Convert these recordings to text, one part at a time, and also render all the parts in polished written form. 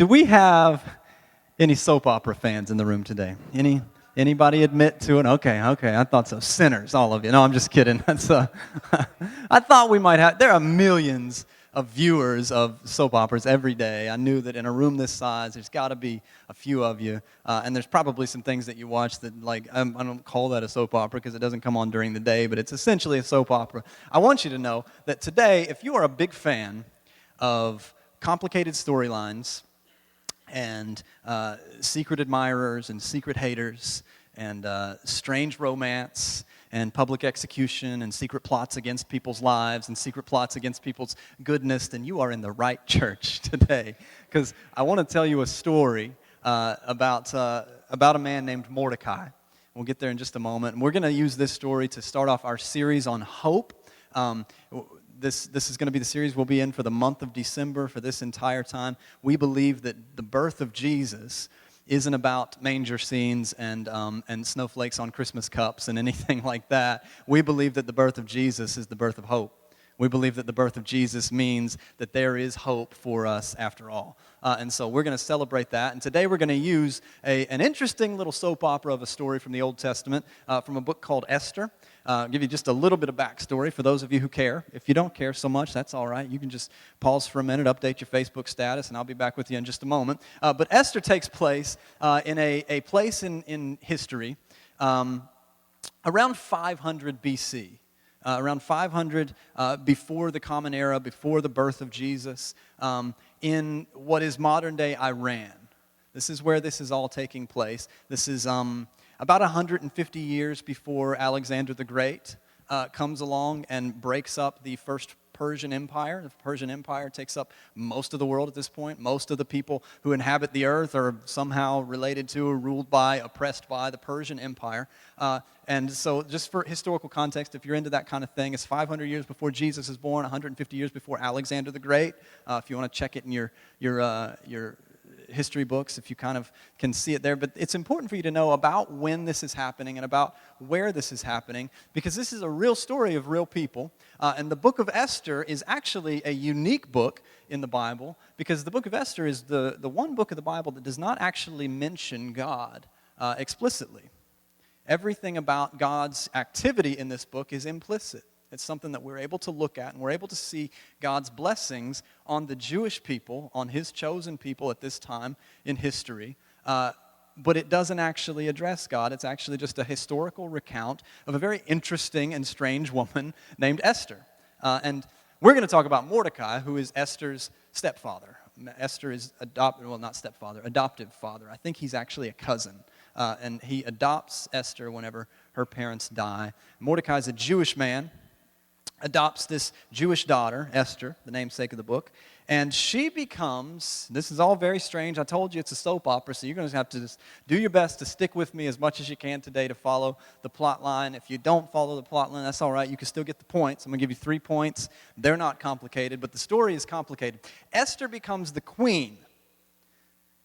Do we have any soap opera fans in the room today? Anybody admit to it? Okay, I thought so. Sinners, all of you. No, I'm just kidding. I thought we might have. There are millions of viewers of soap operas every day. I knew that in a room this size, there's got to be a few of you, and there's probably some things that you watch that, like, I don't call that a soap opera because it doesn't come on during the day, but it's essentially a soap opera. I want you to know that today, if you are a big fan of complicated storylines and secret admirers and secret haters and strange romance and public execution and secret plots against people's lives and secret plots against people's goodness, then you are in the right church today. Because I want to tell you a story about a man named Mordecai. We'll get there in just a moment. And we're going to use this story to start off our series on hope. This is going to be the series we'll be in for the month of December for this entire time. We believe that the birth of Jesus isn't about manger scenes and snowflakes on Christmas cups and anything like that. We believe that the birth of Jesus is the birth of hope. We believe that the birth of Jesus means that there is hope for us after all. And so we're going to celebrate that. And today we're going to use an interesting little soap opera of a story from the Old Testament, from a book called Esther. I'll give you just a little bit of backstory for those of you who care. If you don't care so much, that's all right. You can just pause for a minute, update your Facebook status, and I'll be back with you in just a moment. But Esther takes place in a place in history around 500 BC. Around 500 before the Common Era, before the birth of Jesus, in what is modern-day Iran. This is where this is all taking place. This is about 150 years before Alexander the Great comes along and breaks up the first Persian Empire. The Persian Empire takes up most of the world at this point. Most of the people who inhabit the earth are somehow related to or ruled by, oppressed by the Persian Empire. And so just for historical context, if you're into that kind of thing, it's 500 years before Jesus is born, 150 years before Alexander the Great. If you want to check it in your history books, if you kind of can see it there. But it's important for you to know about when this is happening and about where this is happening, because this is a real story of real people. And the book of Esther is actually a unique book in the Bible, because the book of Esther is the one book of the Bible that does not actually mention God explicitly. Everything about God's activity in this book is implicit. It's something that we're able to look at, and we're able to see God's blessings on the Jewish people, on His chosen people at this time in history. But it doesn't actually address God. It's actually just a historical recount of a very interesting and strange woman named Esther. And we're going to talk about Mordecai, who is Esther's stepfather. Esther is adoptive father. I think he's actually a cousin. And he adopts Esther whenever her parents die. Mordecai is a Jewish man, adopts this Jewish daughter, Esther, the namesake of the book, and she becomes, this is all very strange, I told you it's a soap opera, so you're going to have to just do your best to stick with me as much as you can today to follow the plot line. If you don't follow the plot line, that's all right, you can still get the points. I'm going to give you 3 points. They're not complicated, but the story is complicated. Esther becomes the queen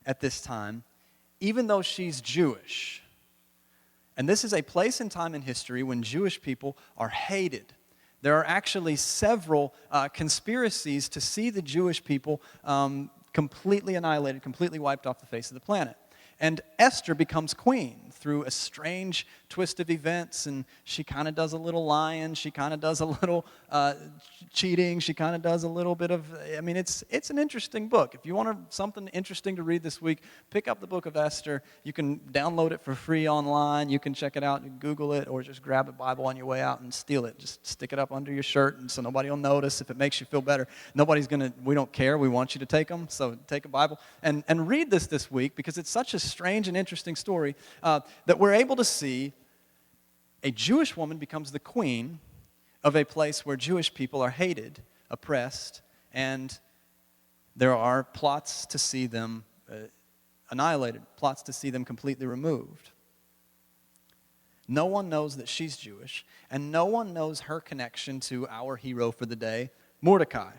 at this time, even though she's Jewish. And this is a place and time in history when Jewish people are hated. There are actually several conspiracies to see the Jewish people completely annihilated, completely wiped off the face of the planet. And Esther becomes queen through a strange twist of events, and she kind of does a little lying, she kind of does a little cheating, she kind of does a little bit of, it's an interesting book. If you want something interesting to read this week, pick up the book of Esther. You can download it for free online, you can check it out, you can Google it, or just grab a Bible on your way out and steal it. Just stick it up under your shirt and so nobody will notice. If it makes you feel better, we don't care, we want you to take them, so take a Bible and read this week, because it's such a strange and interesting story that we're able to see a Jewish woman becomes the queen of a place where Jewish people are hated, oppressed, and there are plots to see them annihilated, plots to see them completely removed. No one knows that she's Jewish, and no one knows her connection to our hero for the day, Mordecai.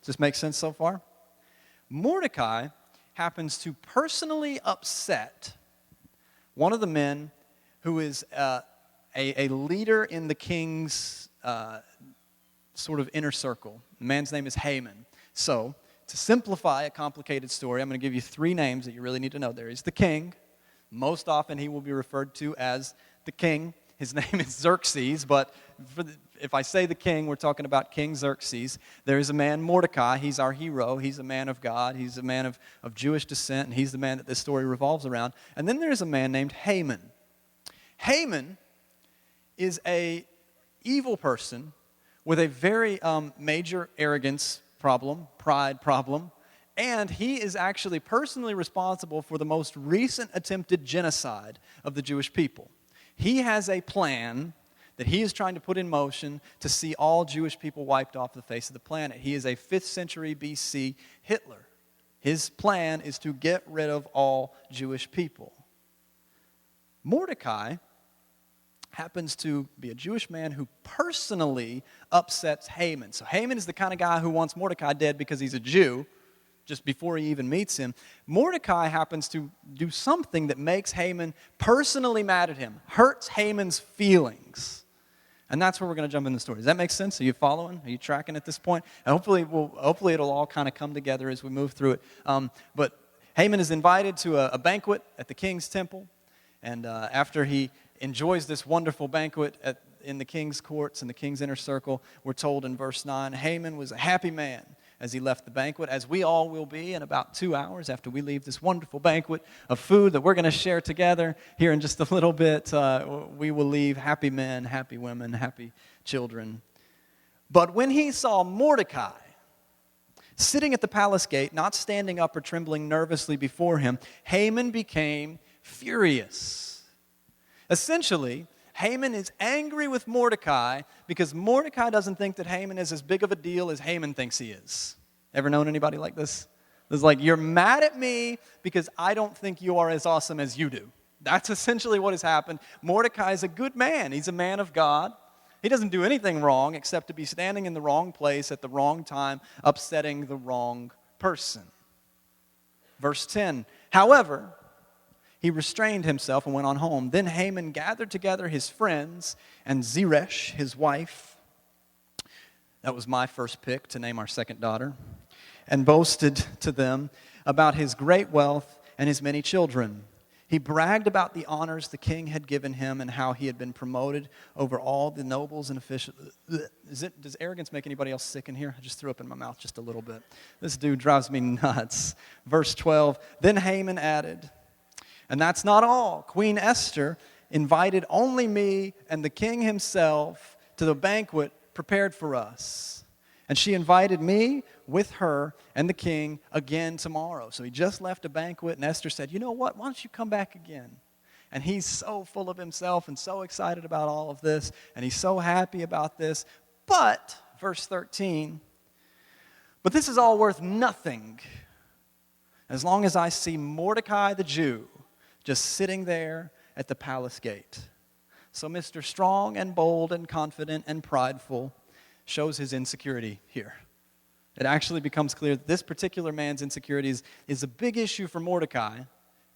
Does this make sense so far? Mordecai happens to personally upset one of the men who is a leader in the king's sort of inner circle. The man's name is Haman. So to simplify a complicated story, I'm going to give you three names that you really need to know. There is the king. Most often he will be referred to as the king. His name is Xerxes, but if I say the king, we're talking about King Xerxes. There is a man, Mordecai. He's our hero. He's a man of God. He's a man of Jewish descent, and he's the man that this story revolves around. And then there's a man named Haman. Haman is a evil person with a very major arrogance problem, pride problem, and he is actually personally responsible for the most recent attempted genocide of the Jewish people. He has a plan that he is trying to put in motion to see all Jewish people wiped off the face of the planet. He is a 5th century BC Hitler. His plan is to get rid of all Jewish people. Mordecai happens to be a Jewish man who personally upsets Haman. So Haman is the kind of guy who wants Mordecai dead because he's a Jew, just before he even meets him. Mordecai happens to do something that makes Haman personally mad at him, hurts Haman's feelings. And that's where we're going to jump in the story. Does that make sense? Are you following? Are you tracking at this point? And hopefully it'll all kind of come together as we move through it. But Haman is invited to a banquet at the king's temple. And after he enjoys this wonderful banquet in the king's courts, in the king's inner circle, we're told in verse 9, Haman was a happy man as he left the banquet, as we all will be in about 2 hours after we leave this wonderful banquet of food that we're going to share together here in just a little bit. We will leave happy men, happy women, happy children. But when he saw Mordecai sitting at the palace gate, not standing up or trembling nervously before him, Haman became furious. Essentially, Haman is angry with Mordecai because Mordecai doesn't think that Haman is as big of a deal as Haman thinks he is. Ever known anybody like this? It's like, you're mad at me because I don't think you are as awesome as you do. That's essentially what has happened. Mordecai is a good man. He's a man of God. He doesn't do anything wrong except to be standing in the wrong place at the wrong time, upsetting the wrong person. Verse 10, however, he restrained himself and went on home. Then Haman gathered together his friends and Zeresh, his wife. That was my first pick to name our second daughter. And boasted to them about his great wealth and his many children. He bragged about the honors the king had given him and how he had been promoted over all the nobles and officials. Does arrogance make anybody else sick in here? I just threw up in my mouth just a little bit. This dude drives me nuts. Verse 12, then Haman added, and that's not all. Queen Esther invited only me and the king himself to the banquet prepared for us. And she invited me with her and the king again tomorrow. So he just left a banquet, and Esther said, you know what, why don't you come back again? And he's so full of himself and so excited about all of this, and he's so happy about this. But, verse 13, but this is all worth nothing as long as I see Mordecai the Jew just sitting there at the palace gate. So Mr. Strong and bold and confident and prideful shows his insecurity here. It actually becomes clear that this particular man's insecurities is a big issue for Mordecai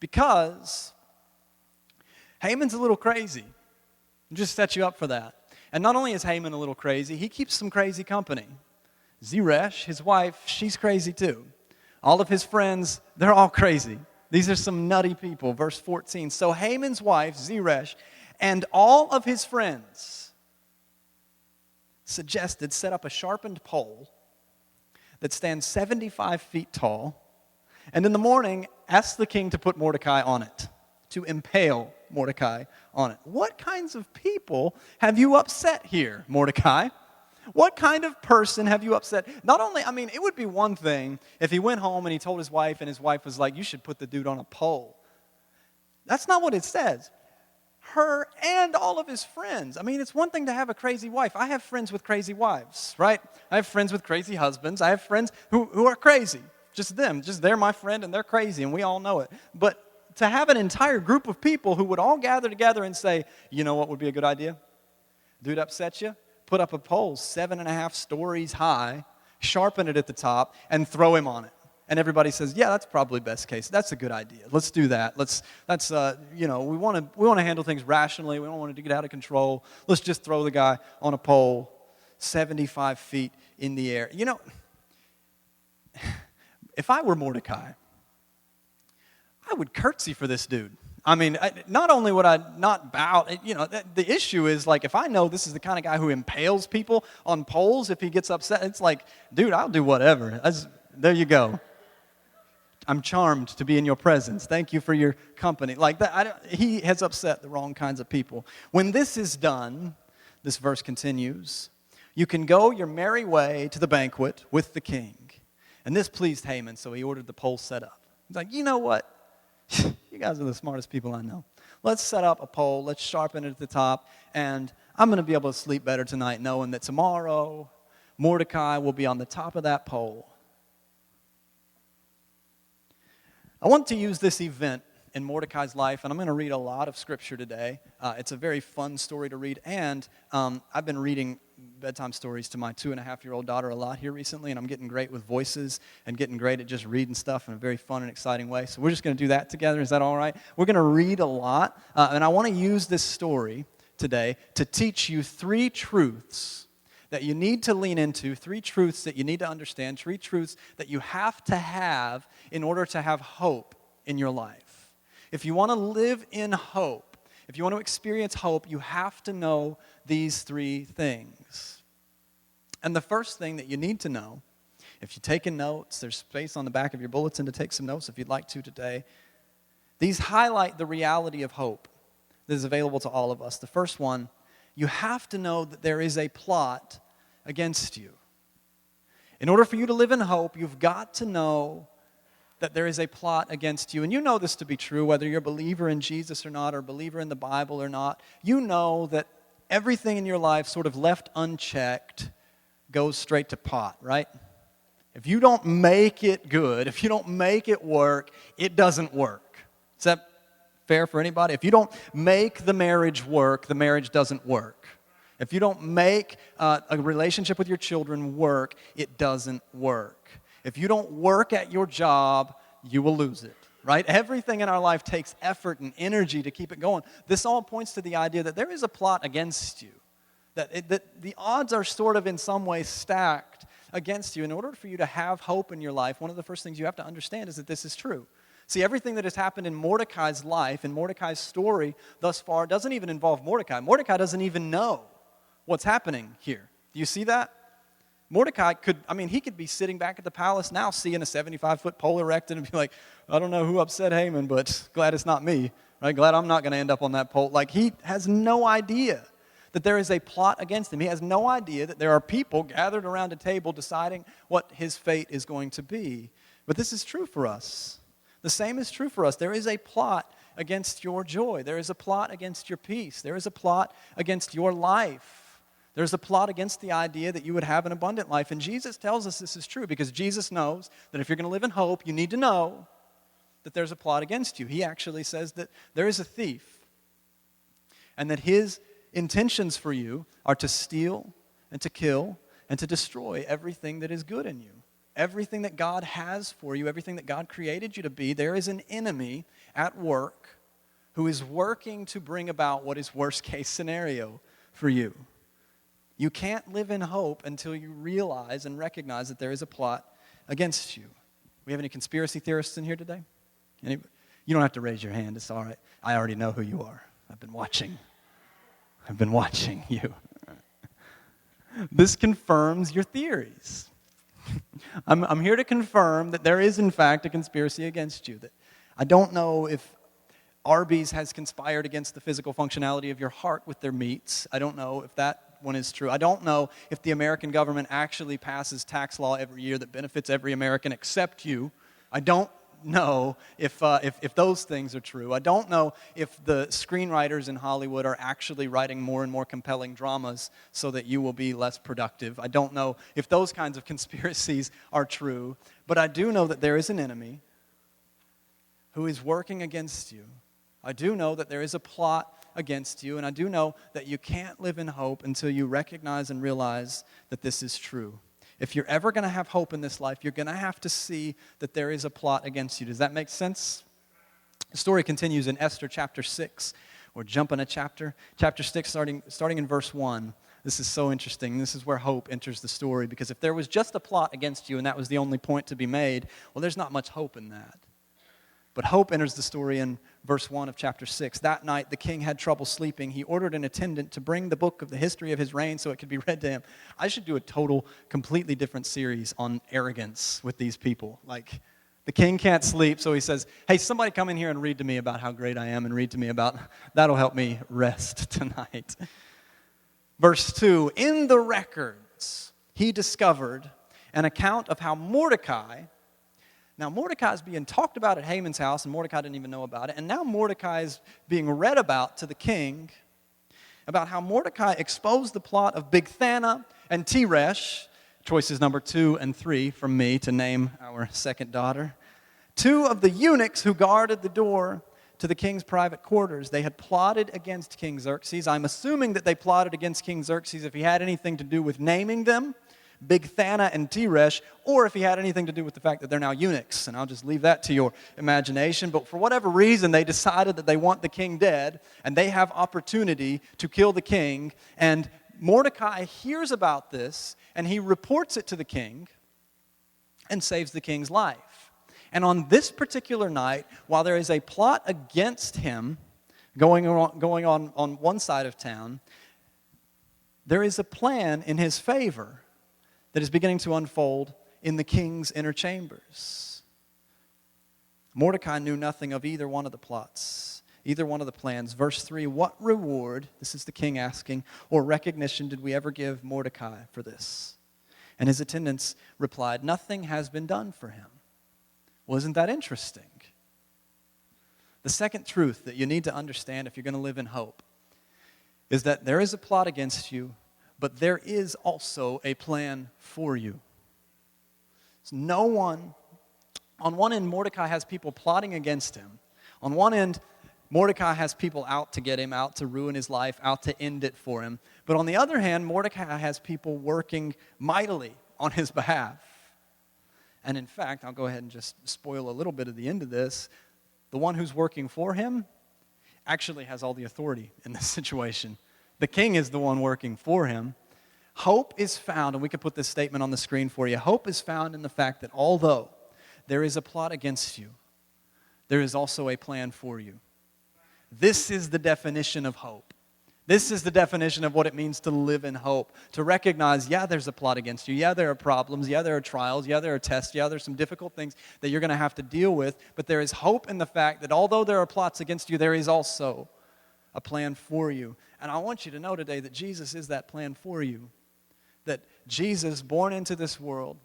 because Haman's a little crazy. I'll just set you up for that. And not only is Haman a little crazy, he keeps some crazy company. Zeresh, his wife, she's crazy too. All of his friends, they're all crazy. These are some nutty people. Verse 14. So Haman's wife, Zeresh, and all of his friends suggested set up a sharpened pole that stands 75 feet tall, and in the morning asked the king to put Mordecai on it, to impale Mordecai on it. What kinds of people have you upset here, Mordecai? What kind of person have you upset? Not only, it would be one thing if he went home and he told his wife, and his wife was like, you should put the dude on a pole. That's not what it says. Her and all of his friends. It's one thing to have a crazy wife. I have friends with crazy wives, right? I have friends with crazy husbands. I have friends who are crazy. Just them. Just they're my friend and they're crazy and we all know it. But to have an entire group of people who would all gather together and say, you know what would be a good idea? Dude upsets you? Put up a pole 7.5 stories high, sharpen it at the top, and throw him on it. And everybody says, yeah, that's probably best case. That's a good idea. Let's do that. We want to handle things rationally. We don't want it to get out of control. Let's just throw the guy on a pole 75 feet in the air. if I were Mordecai, I would curtsy for this dude. I mean, not only would I not bow, the issue is, like, if I know this is the kind of guy who impales people on poles, if he gets upset, it's like, dude, I'll do whatever. There you go. I'm charmed to be in your presence. Thank you for your company. Like that, he has upset the wrong kinds of people. When this is done, this verse continues, you can go your merry way to the banquet with the king. And this pleased Haman, so he ordered the pole set up. He's like, you know what? You guys are the smartest people I know. Let's set up a pole. Let's sharpen it at the top. And I'm going to be able to sleep better tonight knowing that tomorrow Mordecai will be on the top of that pole. I want to use this event in Mordecai's life, and I'm going to read a lot of scripture today. It's a very fun story to read, and I've been reading bedtime stories to my 2.5-year-old daughter a lot here recently, and I'm getting great with voices and getting great at just reading stuff in a very fun and exciting way. So we're just going to do that together. Is that all right? We're going to read a lot, and I want to use this story today to teach you 3 truths that you need to lean into, 3 truths that you need to understand, 3 truths that you have to have in order to have hope in your life. If you want to live in hope, if you want to experience hope, you have to know these 3 things. And the first thing that you need to know, if you're taking notes, there's space on the back of your bulletin to take some notes if you'd like to today. These highlight the reality of hope that is available to all of us. The first one, you have to know that there is a plot against you. In order for you to live in hope, you've got to know that there is a plot against you. And you know this to be true, whether you're a believer in Jesus or not, or a believer in the Bible or not. You know that everything in your life sort of left unchecked goes straight to pot, right? If you don't make it good, if you don't make it work, it doesn't work. Is that fair for anybody? If you don't make the marriage work, the marriage doesn't work. If you don't make a relationship with your children work, it doesn't work. If you don't work at your job, you will lose it, right? Everything in our life takes effort and energy to keep it going. This all points to the idea that there is a plot against you, that the odds are sort of in some way stacked against you. In order for you to have hope in your life, one of the first things you have to understand is that this is true. See, everything that has happened in Mordecai's life, in Mordecai's story thus far, doesn't even involve Mordecai. Mordecai doesn't even know what's happening here. Do you see that? Mordecai he could be sitting back at the palace now seeing a 75-foot pole erected and be like, I don't know who upset Haman, but glad it's not me, right? Glad I'm not going to end up on that pole. Like, he has no idea that there is a plot against him. He has no idea that there are people gathered around a table deciding what his fate is going to be. But this is true for us. The same is true for us. There is a plot against your joy. There is a plot against your peace. There is a plot against your life. There's a plot against the idea that you would have an abundant life. And Jesus tells us this is true because Jesus knows that if you're going to live in hope, you need to know that there's a plot against you. He actually says that there is a thief and that his intentions for you are to steal and to kill and to destroy everything that is good in you. Everything that God has for you, everything that God created you to be, there is an enemy at work who is working to bring about what is worst case scenario for you. You can't live in hope until you realize and recognize that there is a plot against you. We have any conspiracy theorists in here today? You don't have to raise your hand. It's all right. I already know who you are. I've been watching you. This confirms your theories. I'm here to confirm that there is, in fact, a conspiracy against you. That I don't know if Arby's has conspired against the physical functionality of your heart with their meats. I don't know if that one is true. I don't know if the American government actually passes tax law every year that benefits every American except you. I don't know if those things are true. I don't know if the screenwriters in Hollywood are actually writing more and more compelling dramas so that you will be less productive. I don't know if those kinds of conspiracies are true. But I do know that there is an enemy who is working against you. I do know that there is a plot against you, and I do know that you can't live in hope until you recognize and realize that this is true. If you're ever going to have hope in this life, you're going to have to see that there is a plot against you. Does that make sense? The story continues in Esther chapter 6. We're jumping a chapter. Chapter 6, starting in verse 1. This is so interesting. This is where hope enters the story, because if there was just a plot against you and that was the only point to be made, well, there's not much hope in that. But hope enters the story in verse 1 of chapter 6. That night, the king had trouble sleeping. He ordered an attendant to bring the book of the history of his reign so it could be read to him. I should do a completely different series on arrogance with these people. Like, the king can't sleep, so he says, hey, somebody come in here and read to me about how great I am and read to me about, that'll help me rest tonight. Verse 2, in the records, he discovered an account of how Mordecai. Now, Mordecai is being talked about at Haman's house, and Mordecai didn't even know about it. And now Mordecai is being read about to the king, about how Mordecai exposed the plot of Bigthana and Teresh, choices number 2 and 3 from me to name our second daughter, 2 of the eunuchs who guarded the door to the king's private quarters. They had plotted against King Xerxes. I'm assuming that they plotted against King Xerxes if he had anything to do with naming them, Bigthana and Teresh, or if he had anything to do with the fact that they're now eunuchs. And I'll just leave that to your imagination. But for whatever reason, they decided that they want the king dead, and they have opportunity to kill the king. And Mordecai hears about this, and he reports it to the king and saves the king's life. And on this particular night, while there is a plot against him going on one side of town, there is a plan in his favor that is beginning to unfold in the king's inner chambers. Mordecai knew nothing of either one of the plots, either one of the plans. Verse 3, what reward, this is the king asking, or recognition did we ever give Mordecai for this? And his attendants replied, nothing has been done for him. Well, isn't that interesting? The second truth that you need to understand if you're going to live in hope is that there is a plot against you, but there is also a plan for you. So no one, on one end, Mordecai has people plotting against him. On one end, Mordecai has people out to get him, out to ruin his life, out to end it for him. But on the other hand, Mordecai has people working mightily on his behalf. And in fact, I'll go ahead and just spoil a little bit of the end of this. The one who's working for him actually has all the authority in this situation. The king is the one working for him. Hope is found, and we could put this statement on the screen for you. Hope is found in the fact that although there is a plot against you, there is also a plan for you. This is the definition of hope. This is the definition of what it means to live in hope. To recognize, yeah, there's a plot against you. Yeah, there are problems. Yeah, there are trials. Yeah, there are tests. Yeah, there's some difficult things that you're going to have to deal with. But there is hope in the fact that although there are plots against you, there is also a plan for you. And I want you to know today that Jesus is that plan for you. That Jesus, born into this world,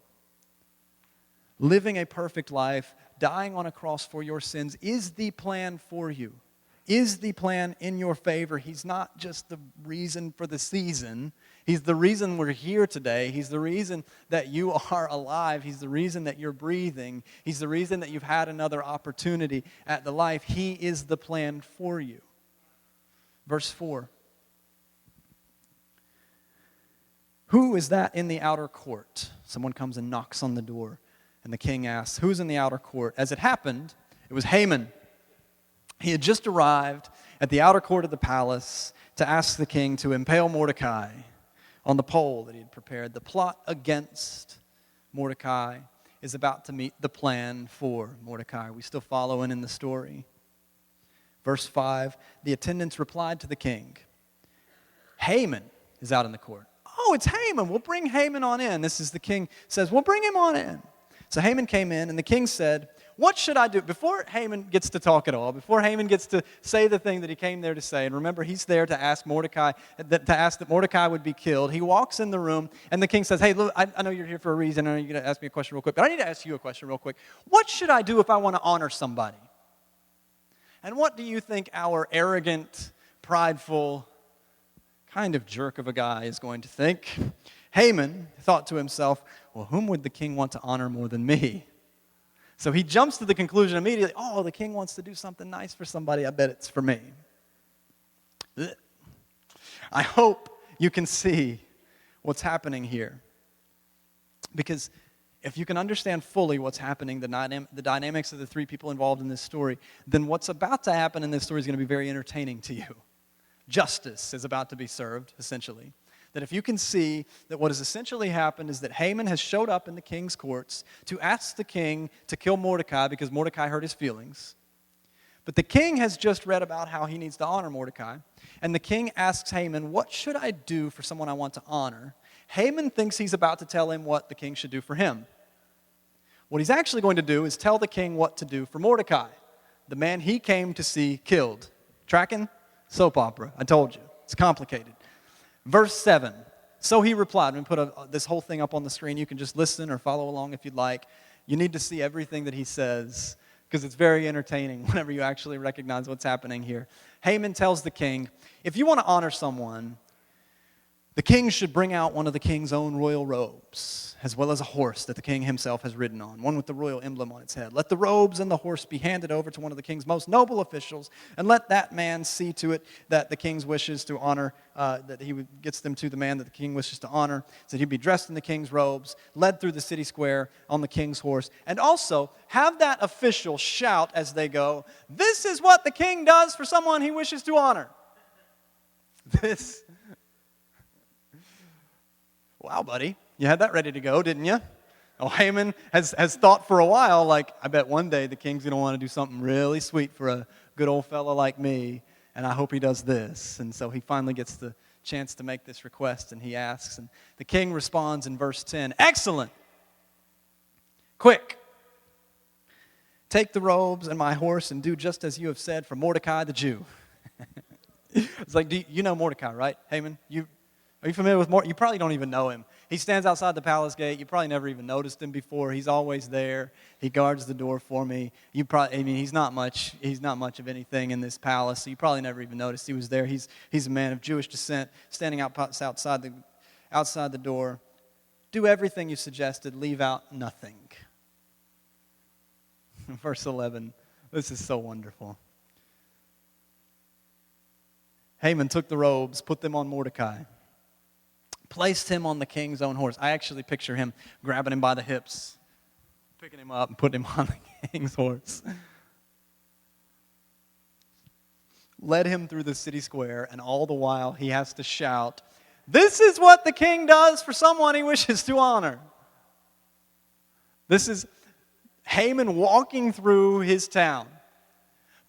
living a perfect life, dying on a cross for your sins, is the plan for you. Is the plan in your favor. He's not just the reason for the season. He's the reason we're here today. He's the reason that you are alive. He's the reason that you're breathing. He's the reason that you've had another opportunity at the life. He is the plan for you. Verse 4. Who is that in the outer court? Someone comes and knocks on the door, and the king asks, who's in the outer court? As it happened, it was Haman. He had just arrived at the outer court of the palace to ask the king to impale Mordecai on the pole that he had prepared. The plot against Mordecai is about to meet the plan for Mordecai. Are we still following in the story? Verse 5, the attendants replied to the king, Haman is out in the court. Oh, it's Haman. We'll bring Haman on in. This is the king says, we'll bring him on in. So Haman came in, and the king said, what should I do? Before Haman gets to talk at all, before Haman gets to say the thing that he came there to say, and remember, he's there to ask Mordecai, to ask that Mordecai would be killed. He walks in the room, and the king says, hey, look, I know you're here for a reason. I know you're going to ask me a question real quick, but I need to ask you a question real quick. What should I do if I want to honor somebody? And what do you think our arrogant, prideful, kind of jerk of a guy is going to think? Haman thought to himself, well, whom would the king want to honor more than me? So he jumps to the conclusion immediately, oh, the king wants to do something nice for somebody. I bet it's for me. I hope you can see what's happening here. Because if you can understand fully what's happening, the dynamics of the three people involved in this story, then what's about to happen in this story is going to be very entertaining to you. Justice is about to be served, essentially. that if you can see that what has essentially happened is that Haman has showed up in the king's courts to ask the king to kill Mordecai because Mordecai hurt his feelings. But the king has just read about how he needs to honor Mordecai. And the king asks Haman, what should I do for someone I want to honor? Haman thinks he's about to tell him what the king should do for him. What he's actually going to do is tell the king what to do for Mordecai, the man he came to see killed. Tracking? Soap opera. I told you. It's complicated. Verse 7. So he replied. I'm going to put this whole thing up on the screen. You can just listen or follow along if you'd like. You need to see everything that he says, because it's very entertaining whenever you actually recognize what's happening here. Haman tells the king, if you want to honor someone, the king should bring out one of the king's own royal robes, as well as a horse that the king himself has ridden on, one with the royal emblem on its head. Let the robes and the horse be handed over to one of the king's most noble officials, and let that man see to it that the king's wishes to honor, that he gets them to the man that the king wishes to honor, so that he'd be dressed in the king's robes, led through the city square on the king's horse, and also have that official shout as they go, this is what the king does for someone he wishes to honor. Wow, buddy, you had that ready to go, didn't you? Oh, Haman has thought for a while, like, I bet one day the king's going to want to do something really sweet for a good old fellow like me, and I hope he does this. And so he finally gets the chance to make this request, and he asks, and the king responds in verse 10, excellent, quick, take the robes and my horse and do just as you have said for Mordecai the Jew. It's like, you know Mordecai, right, Haman? Are you familiar with Mordecai? You probably don't even know him. He stands outside the palace gate. You probably never even noticed him before. He's always there. He guards the door for me. He's not much of anything in this palace, so you probably never even noticed he was there. He's a man of Jewish descent, standing outside the door. Do everything you suggested. Leave out nothing. Verse 11. This is so wonderful. Haman took the robes, put them on Mordecai, placed him on the king's own horse. I actually picture him grabbing him by the hips, picking him up and putting him on the king's horse. Led him through the city square, and all the while he has to shout, this is what the king does for someone he wishes to honor. This is Haman walking through his town,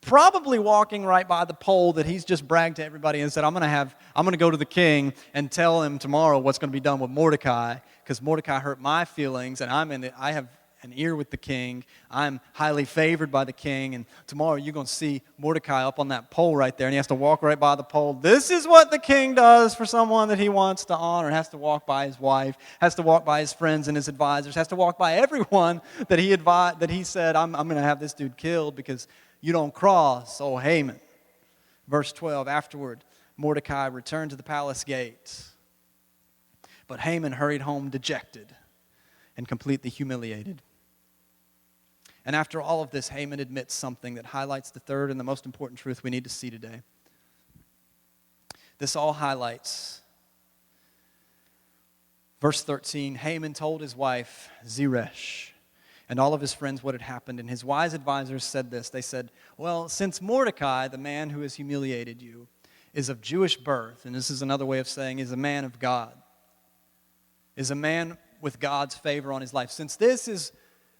probably walking right by the pole that he's just bragged to everybody and said, I'm going to go to the king and tell him tomorrow what's going to be done with Mordecai, because Mordecai hurt my feelings, and I have an ear with the king. I'm highly favored by the king, and tomorrow you're going to see Mordecai up on that pole right there, and he has to walk right by the pole. This is what the king does for someone that he wants to honor. Has to walk by his wife, has to walk by his friends and his advisors, has to walk by everyone that he said, I'm going to have this dude killed because you don't cross, oh Haman. Verse 12, afterward, Mordecai returned to the palace gate. But Haman hurried home dejected and completely humiliated. And after all of this, Haman admits something that highlights the third and the most important truth we need to see today. This all highlights. Verse 13, Haman told his wife, Zeresh, and all of his friends what had happened. And his wise advisors said this. They said, well, since Mordecai, the man who has humiliated you, is of Jewish birth, and this is another way of saying is a man of God, is a man with God's favor on his life. Since this is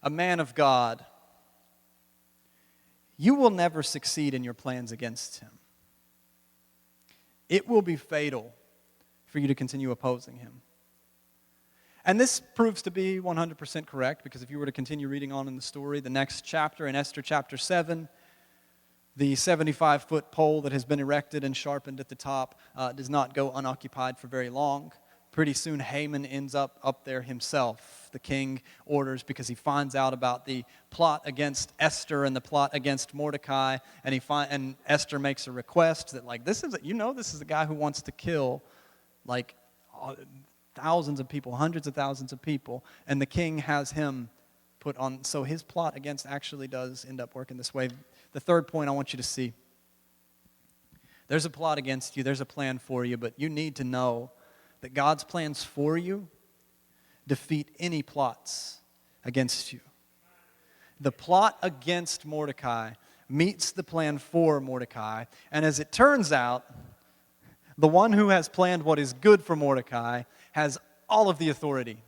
a man of God, you will never succeed in your plans against him. It will be fatal for you to continue opposing him. And this proves to be 100% correct, because if you were to continue reading on in the story, the next chapter, in Esther chapter 7, the 75-foot pole that has been erected and sharpened at the top does not go unoccupied for very long. Pretty soon Haman ends up there himself. The king orders, because he finds out about the plot against Esther and the plot against Mordecai, and Esther makes a request that, this is the guy who wants to kill thousands of people, hundreds of thousands of people, and the king has him put on. So his plot against actually does end up working this way. The third point I want you to see: there's a plot against you, there's a plan for you, but you need to know that God's plans for you defeat any plots against you. The plot against Mordecai meets the plan for Mordecai, and as it turns out, The one who has planned what is good for Mordecai has all of the authority.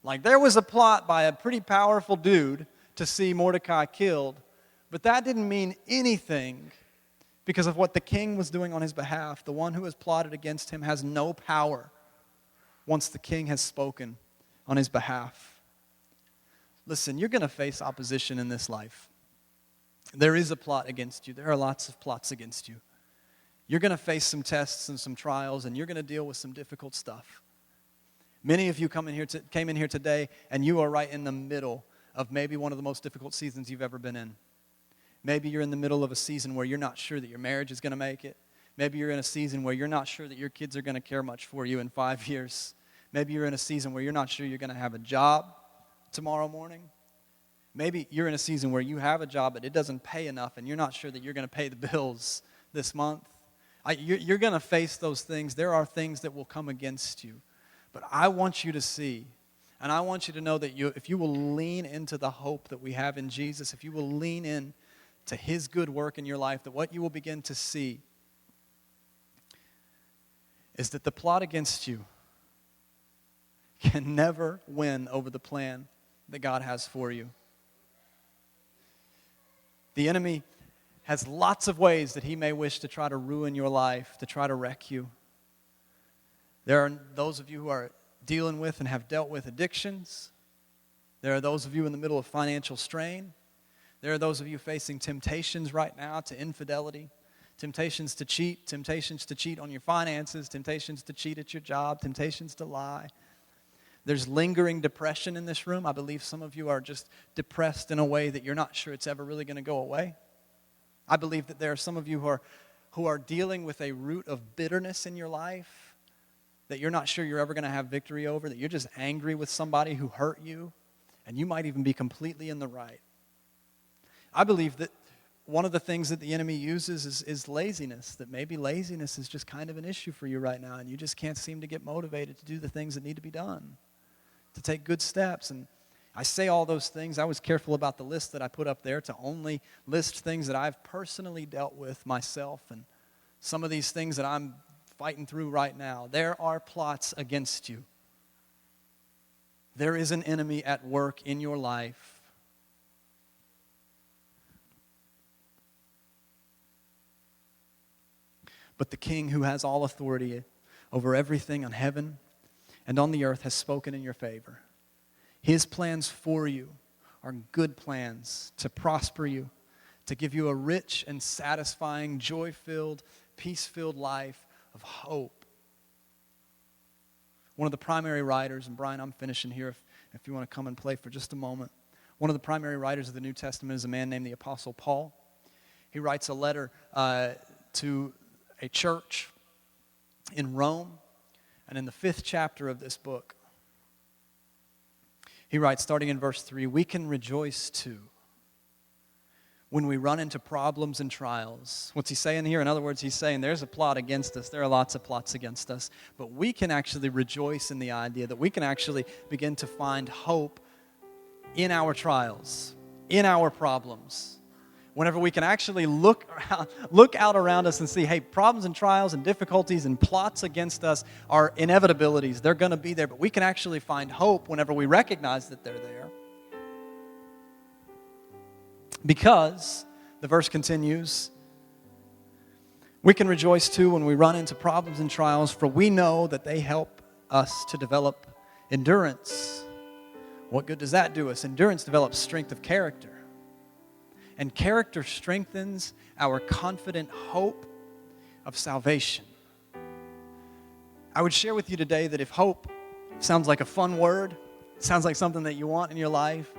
Like, there was a plot by a pretty powerful dude to see Mordecai killed, but that didn't mean anything because of what the king was doing on his behalf. The one who has plotted against him has no power once the king has spoken on his behalf. Listen, you're going to face opposition in this life. There is a plot against you. There are lots of plots against you. You're going to face some tests and some trials, and you're going to deal with some difficult stuff. Many of you came in here today, and you are right in the middle of maybe one of the most difficult seasons you've ever been in. Maybe you're in the middle of a season where you're not sure that your marriage is going to make it. Maybe you're in a season where you're not sure that your kids are going to care much for you in 5 years. Maybe you're in a season where you're not sure you're going to have a job tomorrow morning. Maybe you're in a season where you have a job, but it doesn't pay enough, and you're not sure that you're going to pay the bills this month. You're going to face those things. There are things that will come against you. But I want you to see, and I want you to know that if you will lean into the hope that we have in Jesus, if you will lean in to His good work in your life, that what you will begin to see is that the plot against you can never win over the plan that God has for you. The enemy has lots of ways that he may wish to try to ruin your life, to try to wreck you. There are those of you who are dealing with and have dealt with addictions. There are those of you in the middle of financial strain. There are those of you facing temptations right now to infidelity, temptations to cheat on your finances, temptations to cheat at your job, temptations to lie. There's lingering depression in this room. I believe some of you are just depressed in a way that you're not sure it's ever really going to go away. I believe that there are some of you who are dealing with a root of bitterness in your life that you're not sure you're ever going to have victory over, that you're just angry with somebody who hurt you, and you might even be completely in the right. I believe that one of the things that the enemy uses is laziness, that maybe laziness is just kind of an issue for you right now, and you just can't seem to get motivated to do the things that need to be done, to take good steps. And I say all those things. I was careful about the list that I put up there to only list things that I've personally dealt with myself, and some of these things that I'm fighting through right now. There are plots against you. There is an enemy at work in your life. But the King who has all authority over everything on heaven and on the earth has spoken in your favor. His plans for you are good plans to prosper you, to give you a rich and satisfying, joy-filled, peace-filled life of hope. One of the primary writers, and Brian, I'm finishing here if you want to come and play for just a moment. One of the primary writers of the New Testament is a man named the Apostle Paul. He writes a letter to a church in Rome, and in the 5th chapter of this book, he writes, starting in verse 3, "We can rejoice too when we run into problems and trials." What's he saying here? In other words, he's saying there's a plot against us. There are lots of plots against us. But we can actually rejoice in the idea that we can actually begin to find hope in our trials, in our problems. Whenever we can actually look out around us and see, hey, problems and trials and difficulties and plots against us are inevitabilities. They're going to be there. But we can actually find hope whenever we recognize that they're there. Because, the verse continues, we can rejoice too when we run into problems and trials, for we know that they help us to develop endurance. What good does that do us? Endurance develops strength of character. And character strengthens our confident hope of salvation. I would share with you today that if hope sounds like a fun word, sounds like something that you want in your life,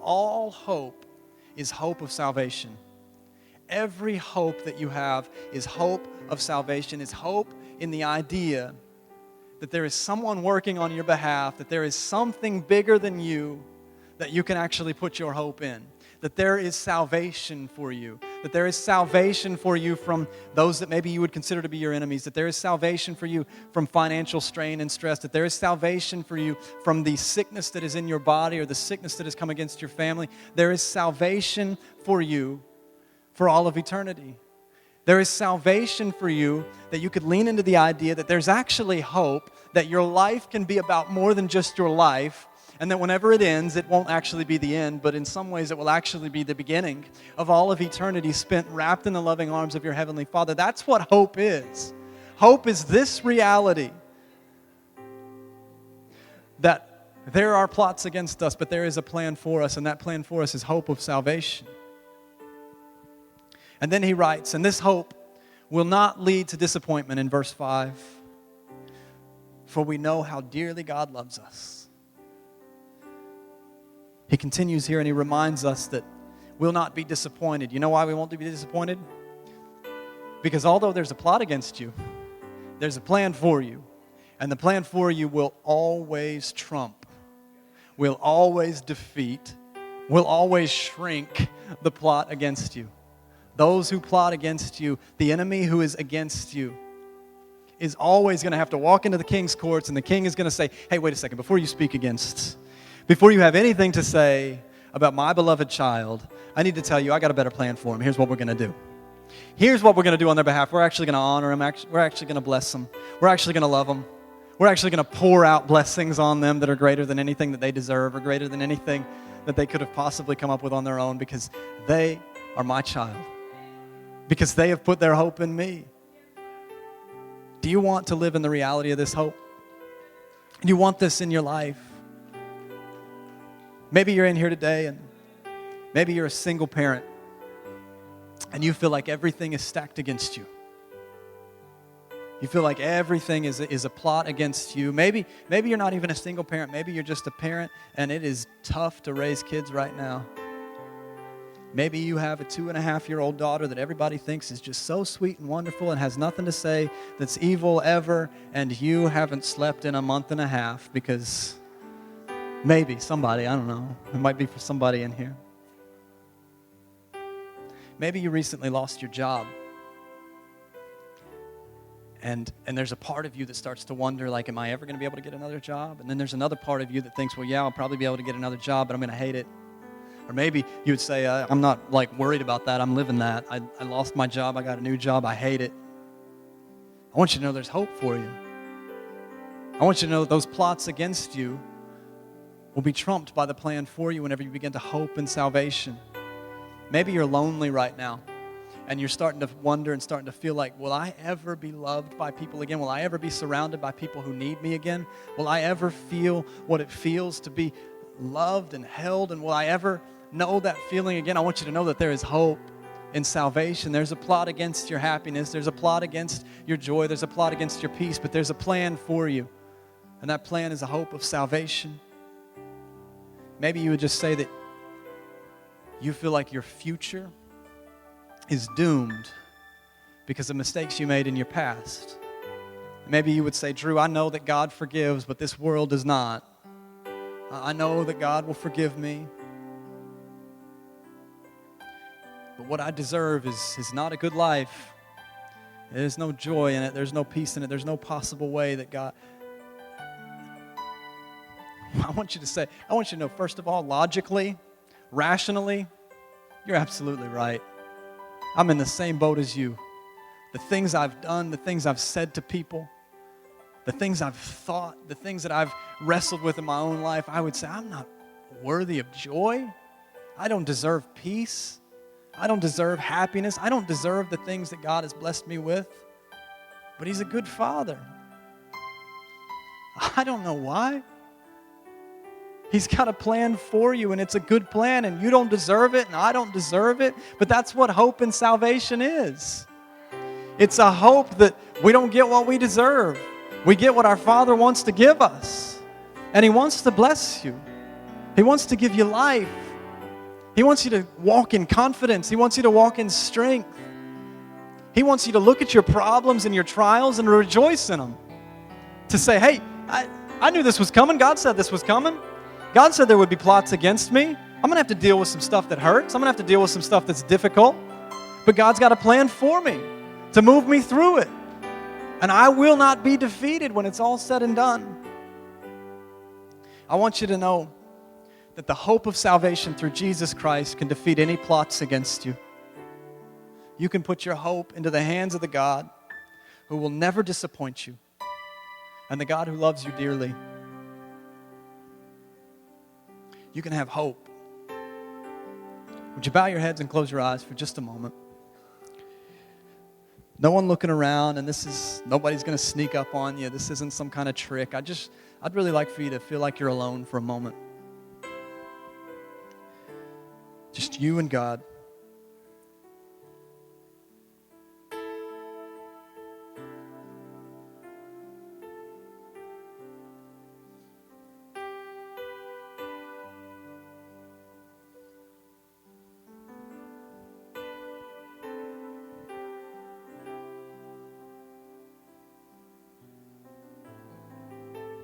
all hope is hope of salvation. Every hope that you have is hope of salvation, is hope in the idea that there is someone working on your behalf, that there is something bigger than you that you can actually put your hope in. That there is salvation for you. That there is salvation for you from those that maybe you would consider to be your enemies. That there is salvation for you from financial strain and stress. That there is salvation for you from the sickness that is in your body or the sickness that has come against your family. There is salvation for you for all of eternity. There is salvation for you, that you could lean into the idea that there's actually hope, that your life can be about more than just your life, and that whenever it ends, it won't actually be the end, but in some ways it will actually be the beginning of all of eternity spent wrapped in the loving arms of your Heavenly Father. That's what hope is. Hope is this reality that there are plots against us, but there is a plan for us, and that plan for us is hope of salvation. And then he writes, and this hope will not lead to disappointment in verse 5, for we know how dearly God loves us. He continues here and he reminds us that we'll not be disappointed. You know why we won't be disappointed? Because although there's a plot against you, there's a plan for you. And the plan for you will always trump, will always defeat, will always shrink the plot against you. Those who plot against you, the enemy who is against you, is always going to have to walk into the king's courts, and the king is going to say, hey, wait a second, before you speak against, before you have anything to say about my beloved child, I need to tell you, I got a better plan for him. Here's what we're going to do. Here's what we're going to do on their behalf. We're actually going to honor them. We're actually going to bless them. We're actually going to love them. We're actually going to pour out blessings on them that are greater than anything that they deserve or greater than anything that they could have possibly come up with on their own, because they are my child, because they have put their hope in me. Do you want to live in the reality of this hope? Do you want this in your life? Maybe you're in here today and maybe you're a single parent and you feel like everything is stacked against you. You feel like everything is a plot against you. Maybe you're not even a single parent. Maybe you're just a parent and it is tough to raise kids right now. Maybe you have a 2.5-year-old daughter that everybody thinks is just so sweet and wonderful and has nothing to say that's evil ever, and you haven't slept in a month and a half because maybe somebody, I don't know, it might be for somebody in here. Maybe you recently lost your job. And there's a part of you that starts to wonder, like, am I ever going to be able to get another job? And then there's another part of you that thinks, well, yeah, I'll probably be able to get another job, but I'm going to hate it. Or maybe you would say, I'm not like worried about that. I'm living that. I lost my job. I got a new job. I hate it. I want you to know there's hope for you. I want you to know those plots against you will be trumped by the plan for you whenever you begin to hope in salvation. Maybe you're lonely right now, and you're starting to wonder and starting to feel like, will I ever be loved by people again? Will I ever be surrounded by people who need me again? Will I ever feel what it feels to be loved and held? And will I ever know that feeling again? I want you to know that there is hope in salvation. There's a plot against your happiness. There's a plot against your joy. There's a plot against your peace, but there's a plan for you. And that plan is a hope of salvation. Maybe you would just say that you feel like your future is doomed because of mistakes you made in your past. Maybe you would say, Drew, I know that God forgives, but this world does not. I know that God will forgive me. But what I deserve is not a good life. There's no joy in it. There's no peace in it. There's no possible way that God... I want you to know, first of all, logically, rationally, you're absolutely right. I'm in the same boat as you. The things I've done, the things I've said to people, the things I've thought, the things that I've wrestled with in my own life, I would say, I'm not worthy of joy. I don't deserve peace. I don't deserve happiness. I don't deserve the things that God has blessed me with. But He's a good Father. I don't know why. He's got a plan for you, and it's a good plan, and you don't deserve it, and I don't deserve it. But that's what hope and salvation is. It's a hope that we don't get what we deserve. We get what our Father wants to give us. And He wants to bless you. He wants to give you life. He wants you to walk in confidence. He wants you to walk in strength. He wants you to look at your problems and your trials and rejoice in them. To say, hey, I knew this was coming. God said this was coming. God said there would be plots against me. I'm going to have to deal with some stuff that hurts. I'm going to have to deal with some stuff that's difficult. But God's got a plan for me to move me through it. And I will not be defeated when it's all said and done. I want you to know that the hope of salvation through Jesus Christ can defeat any plots against you. You can put your hope into the hands of the God who will never disappoint you and the God who loves you dearly. You can have hope. Would you bow your heads and close your eyes for just a moment? No one looking around, and nobody's going to sneak up on you. This isn't some kind of trick. I'd really like for you to feel like you're alone for a moment. Just you and God.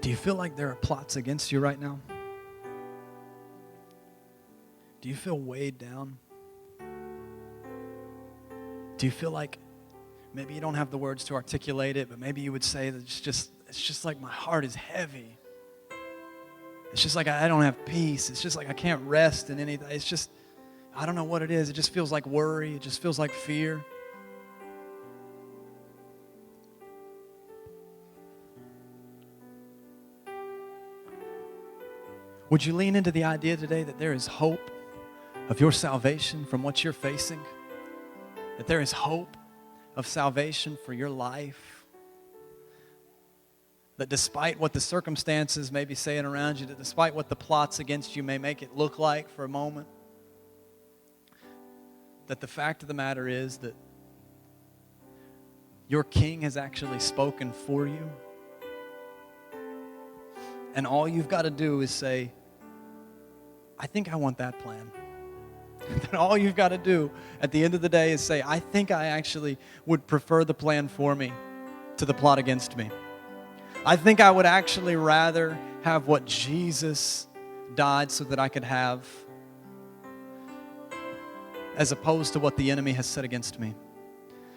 Do you feel like there are plots against you right now? Do you feel weighed down? Do you feel like maybe you don't have the words to articulate it, but maybe you would say that it's just like my heart is heavy. It's just like I don't have peace. It's just like I can't rest in anything. It's just, I don't know what it is. It just feels like worry. It just feels like fear. Would you lean into the idea today that there is hope of your salvation from what you're facing? That there is hope of salvation for your life? That despite what the circumstances may be saying around you, that despite what the plots against you may make it look like for a moment, that the fact of the matter is that your King has actually spoken for you. And all you've got to do is say, I think I want that plan. And all you've got to do at the end of the day is say, I think I actually would prefer the plan for me to the plot against me. I think I would actually rather have what Jesus died so that I could have, as opposed to what the enemy has said against me.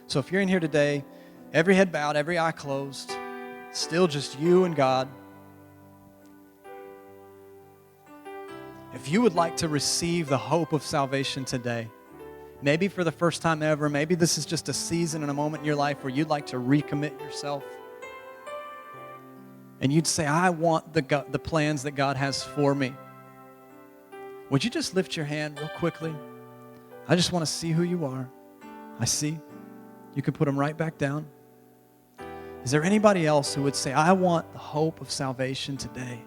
So if you're in here today, every head bowed, every eye closed, still just you and God. If you would like to receive the hope of salvation today, maybe for the first time ever, maybe this is just a season and a moment in your life where you'd like to recommit yourself, and you'd say, I want the plans that God has for me. Would you just lift your hand real quickly? I just want to see who you are. I see. You can put them right back down. Is there anybody else who would say, I want the hope of salvation today?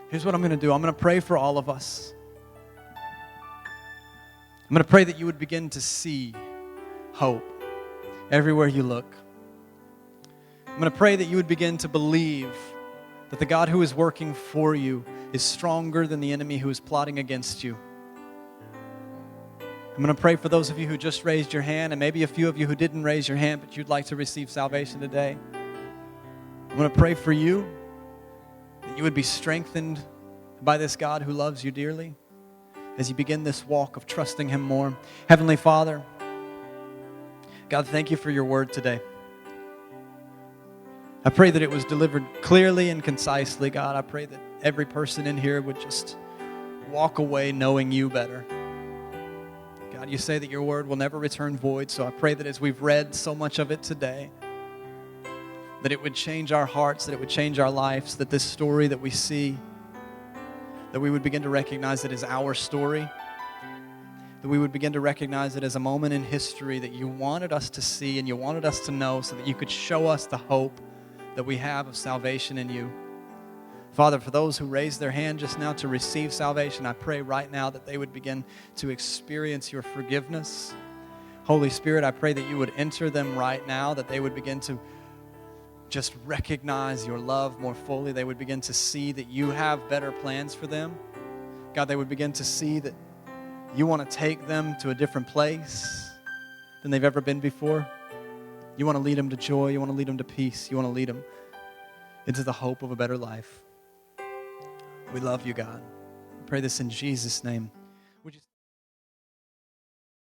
Here's what I'm going to do. I'm going to pray for all of us. I'm going to pray that you would begin to see hope everywhere you look. I'm going to pray that you would begin to believe that the God who is working for you is stronger than the enemy who is plotting against you. I'm going to pray for those of you who just raised your hand, and maybe a few of you who didn't raise your hand, but you'd like to receive salvation today. I'm going to pray for you, that you would be strengthened by this God who loves you dearly as you begin this walk of trusting Him more. Heavenly Father, God, thank you for your word today. I pray that it was delivered clearly and concisely, God. I pray that every person in here would just walk away knowing you better. God, you say that your word will never return void, so I pray that as we've read so much of it today, that it would change our hearts, that it would change our lives, that this story that we see, that we would begin to recognize it as our story, that we would begin to recognize it as a moment in history that you wanted us to see and you wanted us to know so that you could show us the hope that we have of salvation in you. Father, for those who raised their hand just now to receive salvation, I pray right now that they would begin to experience your forgiveness. Holy Spirit, I pray that you would enter them right now, that they would begin to just recognize your love more fully. They would begin to see that you have better plans for them. God, they would begin to see that you want to take them to a different place than they've ever been before. You want to lead them to joy. You want to lead them to peace. You want to lead them into the hope of a better life. We love you, God. I pray this in Jesus' name.